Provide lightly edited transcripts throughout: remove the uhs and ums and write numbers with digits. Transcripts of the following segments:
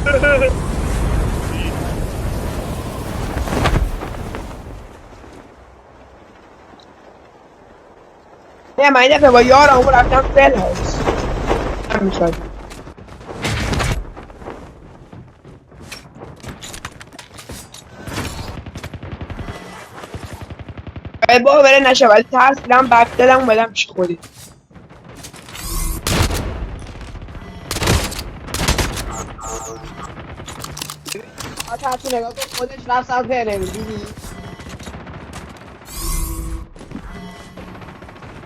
نه من این دفعه با یارم رفتم فل هاوس همین شد. باوره نشه ولی ترسیدم بک دادم اومدم پیش خودی. تو نگاه کن خودش رفت سمت انمی دیدی؟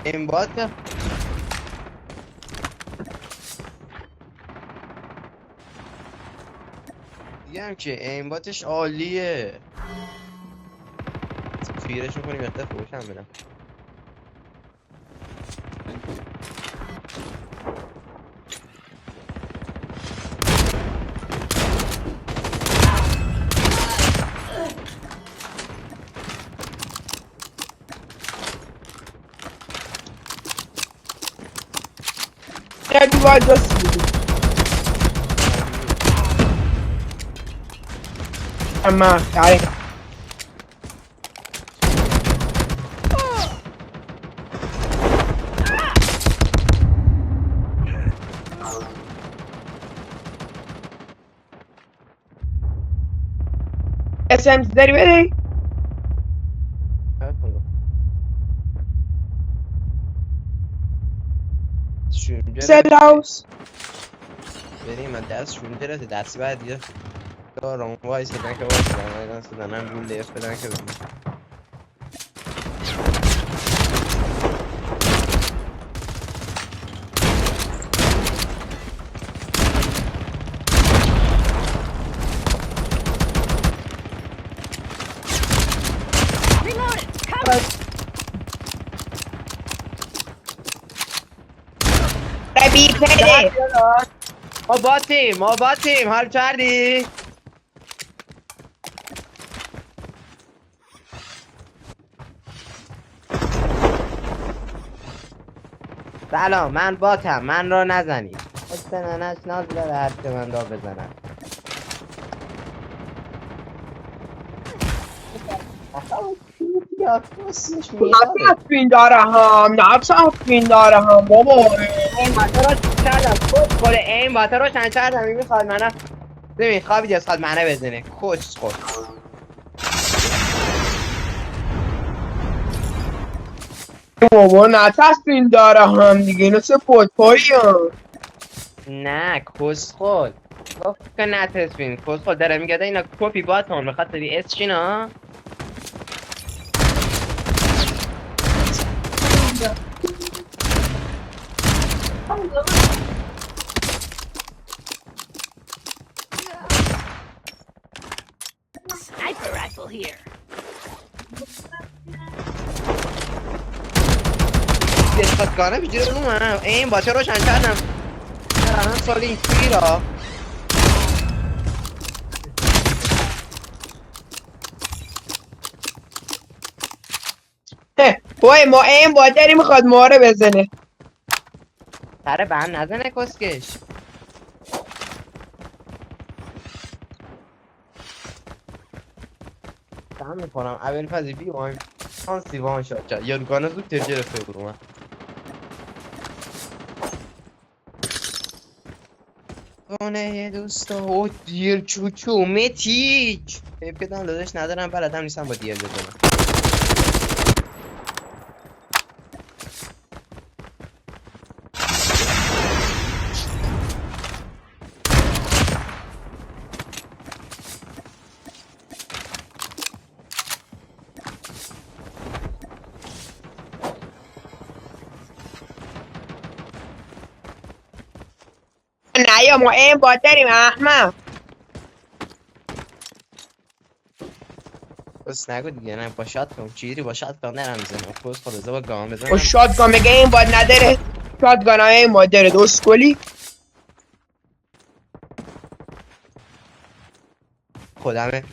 این بات دیگه که این باتش عالیه. فیرش میکنیم یخته فوشم برم. نه دیوار جاست بودی اما داره SMG داری بده سل هاوس بریم من دست شونجره دست بعد دیگه دارم وایس بدن که وایس بدن سدنم گول لیف بدن که بدن بی پله ما باتیم حال کردی؟ سلام من باتم من را نزنید استنانش ناز داره هر که من را بزنم نفس بین داره هم نفس بین داره هم بابا این باتا رو کردم خوش خوله این باتا رو چند کردم این میخواد منم نمیخواد بیدیو ساد منه بزنه خوش خود بابا نفس بین داره هم دیگه اینو سه پوتپایی هم نه کس خود گفت که نتسبین کس خود داره میگه اینا کپی باتون میخواد تری اس چینا Sniper rifle here. دستگانه بیجوره رو من این باچه رو چند کردم هم سال این توی را وای ما این بادری میخواد ما رو بزنه سر بند نزنه کسکش فهم میکنم اول پذی بیوایم آن سیوان شد کرد یا دوگانه زود تر گرفته برو من گانه دوستا او دیر چوچو متیچ بدم دادش ندارم بلدم نیستم با دیر بزنم نه یا ما این بادریم احمد بس نگو دیگه نه با شات کنم چیزی با شات کنم نرم میزنم کس خود با گام بزنم و شادگان میگه این باد نداره شادگان های این باد داره دوسکولی خودمه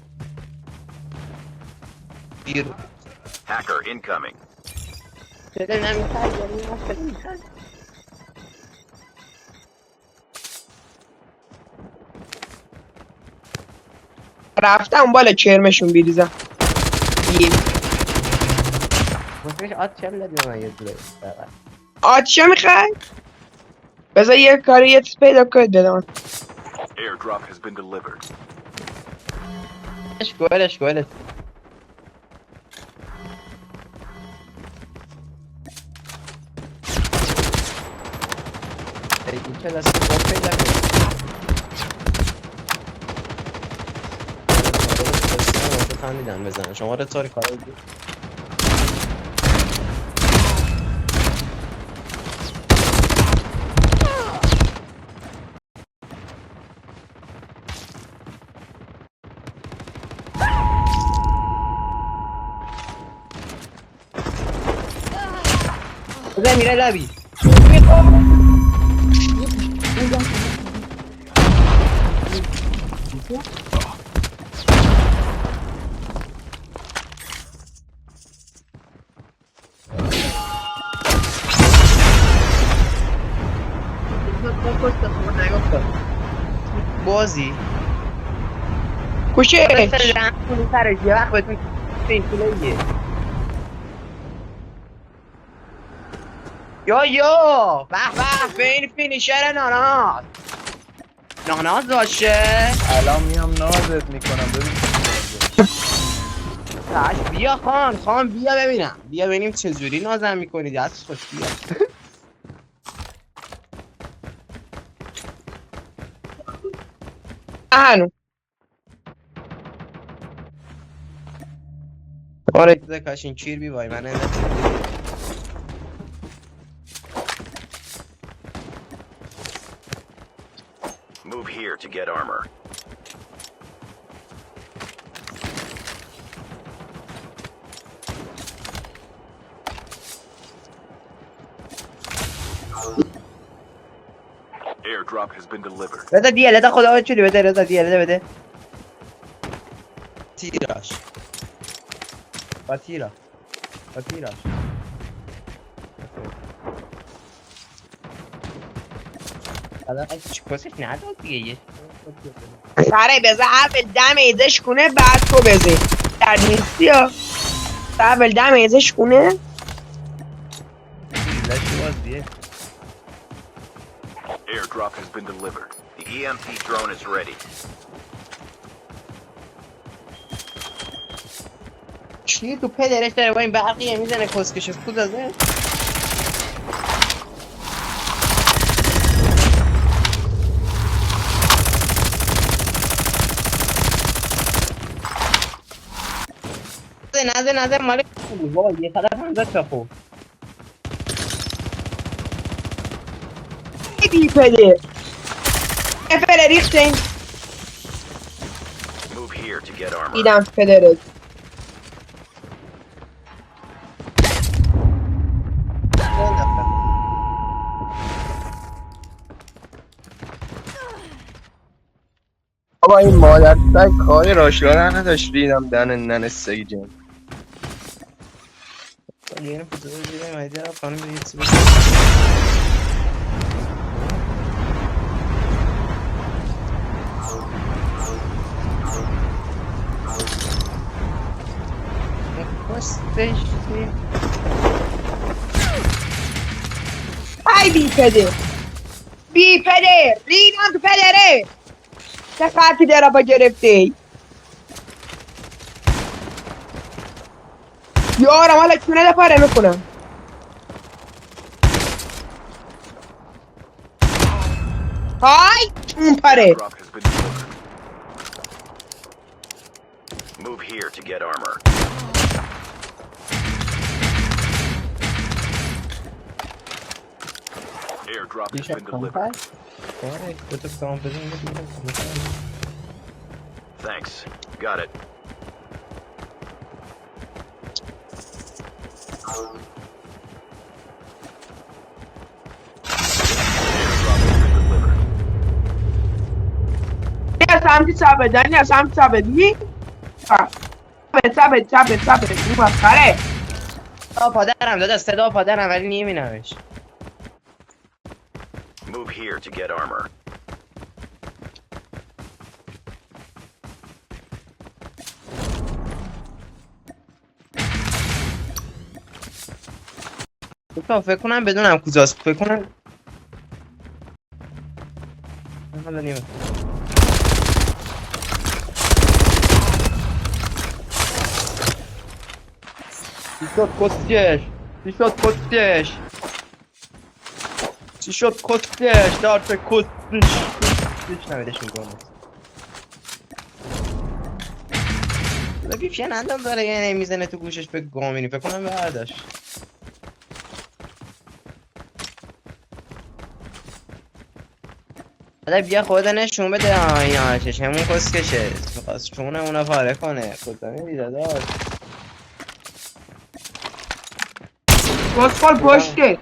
دیر Hacker incoming. شده نمیخواد رفتم بالا کرمشون بیریزم. واسه آت چم دادی به من یه دوره فقط. آتیشه میخوای؟ بذار یه کاری یه چیز پیدا کنید بدم. Airdrop has been delivered. ولش کن. این چه دستی باید پیدا کنید. فهمیدن بزنن شما رو طوری کار بود. بزن میره لبی بازی کوشش سرش یه وقت بهتون سیکلاییه یا به به این فینیشر ناناز باشه. الان میام نازت میکنم ببین بیا خان بیا ببینم بیا ببینیم چجوری نازم میکنی دست خوش بیا. هنو آره کاشین چیر بی وای من Move here to get armor. Airdrop has been delivered. رضا دیالتا خدا چوری بده رضا دیالتا بده تیراش با تیراش الان هیچ کسش نداد دیگه یه سره بذار اول دم ایزش کنه بعد تو بزن در نیستی ها اول دم ایزش کنه لاشی بازیه Airdrop has been delivered. The EMP drone is ready. چی تو پدرش داره با این برقیه میزنه کسکش خود دازه نده مالی بابا یه طرف هم زد چاپو بی پده افره ریختین Move here to get armor. دیدم پدرت آقا این مادر کاری راشلانه نداشت ریدم دن سگی جن یه فوتو دیدم ایده را خانم یه چیزی ای بی پده ریدم تو پدره چه خطی در با گرفته یارم حالا چونه پاره میکنم های اون پره Airdrop has been delivered. Move here to get armor. Airdrop has been delivered. Thanks. Got it. Airdrop has been delivered. نه سمتی ثابت نه سمتی ثابت می ثابت این مسخره پادرم داده صدا پادرم ولی نمیبینمش Move here to get armor. تا فکر کنم بدونم کجاست، فکر کنم حالا نیمه چی شد کسکش؟ چی شد کسکش؟ چی شد کسکش؟ دارت کسکش نمیدش میکنم ویپشن اندام داره یه نمیزنه تو گوشش به گامینی فکر کنم برداشت حالا بیا خود نشون بده آیا چشمون کسکشه میخواست چونه اونا پاره کنه کجا میری داداش کسخل پشته